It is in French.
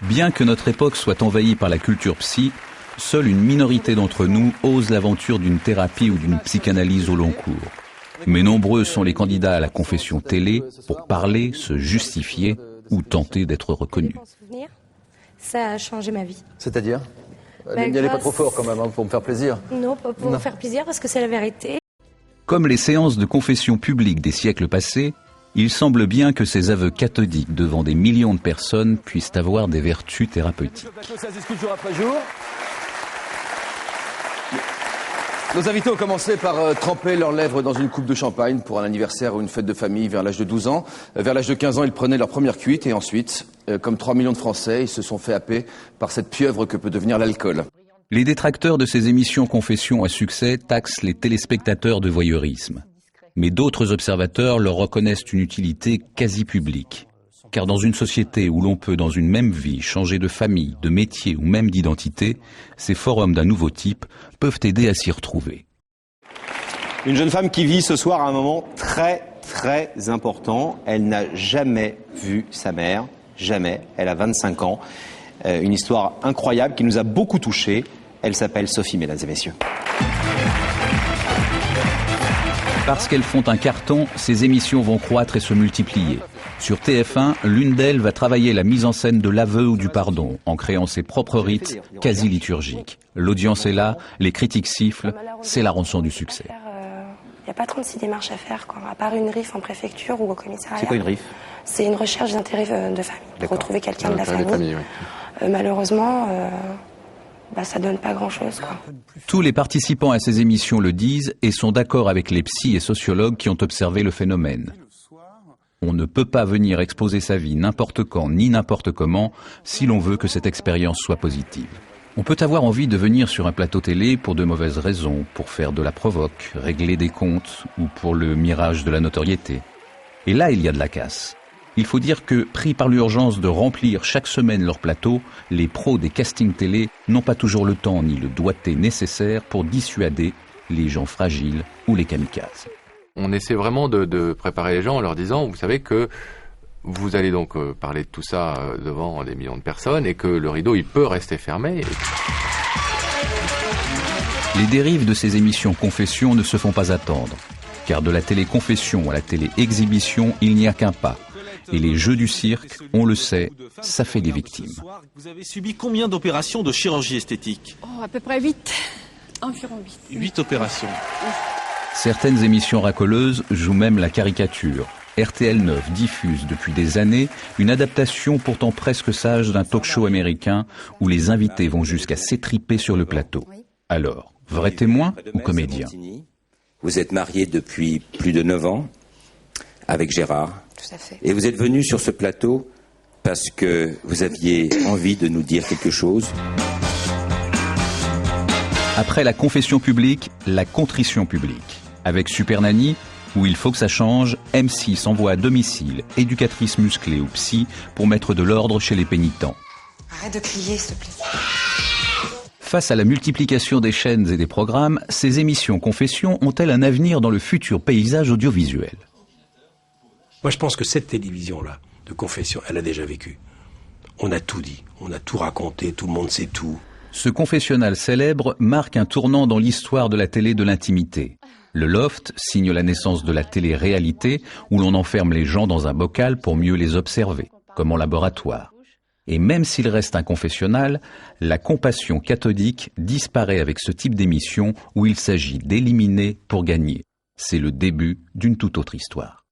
Bien que notre époque soit envahie par la culture psy, seule une minorité d'entre nous ose l'aventure d'une thérapie ou d'une psychanalyse au long cours. Mais nombreux sont les candidats à la confession télé pour parler, se justifier ou tenter d'être reconnus. Ça a changé ma vie. C'est-à-dire n'y allez pas trop fort quand même, hein, pour me faire plaisir. Non, pas pour me faire plaisir parce que c'est la vérité. Comme les séances de confession publique des siècles passés, il semble bien que ces aveux cathodiques devant des millions de personnes puissent avoir des vertus thérapeutiques. Nos invités ont commencé par tremper leurs lèvres dans une coupe de champagne pour un anniversaire ou une fête de famille vers l'âge de 12 ans. Vers l'âge de 15 ans, ils prenaient leur première cuite et ensuite, comme 3 millions de Français, ils se sont fait happer par cette pieuvre que peut devenir l'alcool. Les détracteurs de ces émissions confession à succès taxent les téléspectateurs de voyeurisme. Mais d'autres observateurs leur reconnaissent une utilité quasi publique. Car dans une société où l'on peut, dans une même vie, changer de famille, de métier ou même d'identité, ces forums d'un nouveau type peuvent aider à s'y retrouver. Une jeune femme qui vit ce soir à un moment très important. Elle n'a jamais vu sa mère, jamais. Elle a 25 ans. Une histoire incroyable qui nous a beaucoup touchés. Elle s'appelle Sophie, mesdames et messieurs. Parce qu'elles font un carton, ces émissions vont croître et se multiplier. Sur TF1, l'une d'elles va travailler la mise en scène de l'aveu ou du pardon, en créant ses propres rites quasi liturgiques. L'audience est là, les critiques sifflent, c'est la rançon du succès. Il n'y a pas 36 démarches à faire, quoi, à part une RIF en préfecture ou au commissariat. C'est quoi une RIF? C'est une recherche d'intérêt de famille, pour retrouver quelqu'un de la famille. Oui. Malheureusement, ça donne pas grand-chose, quoi. Tous les participants à ces émissions le disent et sont d'accord avec les psys et sociologues qui ont observé le phénomène. On ne peut pas venir exposer sa vie n'importe quand ni n'importe comment si l'on veut que cette expérience soit positive. On peut avoir envie de venir sur un plateau télé pour de mauvaises raisons, pour faire de la provoque, régler des comptes ou pour le mirage de la notoriété. Et là, il y a de la casse. Il faut dire que, pris par l'urgence de remplir chaque semaine leur plateau, les pros des castings télé n'ont pas toujours le temps ni le doigté nécessaire pour dissuader les gens fragiles ou les kamikazes. On essaie vraiment de préparer les gens en leur disant, vous savez que vous allez donc parler de tout ça devant des millions de personnes et que le rideau, il peut rester fermé. Les dérives de ces émissions confession ne se font pas attendre. Car de la télé-confession à la télé-exhibition, il n'y a qu'un pas. Et les jeux du cirque, on le sait, ça fait des victimes. Vous avez subi combien d'opérations de chirurgie esthétique? À peu près 8. Environ 8. 8 opérations. Certaines émissions racoleuses jouent même la caricature. RTL 9 diffuse depuis des années une adaptation pourtant presque sage d'un talk-show américain où les invités vont jusqu'à s'étriper sur le plateau. Alors, vrai témoin ou comédien? Vous êtes marié depuis plus de 9 ans avec Gérard. Tout à fait. Et vous êtes venu sur ce plateau parce que vous aviez envie de nous dire quelque chose. Après la confession publique, la contrition publique. Avec Super Nanny, où il faut que ça change, M6 envoie à domicile éducatrices musclées ou psy pour mettre de l'ordre chez les pénitents. Arrête de crier, s'il te plaît. Face à la multiplication des chaînes et des programmes, ces émissions confession ont-elles un avenir dans le futur paysage audiovisuel? Moi, je pense que cette télévision-là, de confession, elle a déjà vécu. On a tout dit, on a tout raconté, tout le monde sait tout. Ce confessionnal célèbre marque un tournant dans l'histoire de la télé de l'intimité. Le loft signe la naissance de la télé-réalité, où l'on enferme les gens dans un bocal pour mieux les observer, comme en laboratoire. Et même s'il reste un confessionnal, la compassion cathodique disparaît avec ce type d'émission où il s'agit d'éliminer pour gagner. C'est le début d'une toute autre histoire.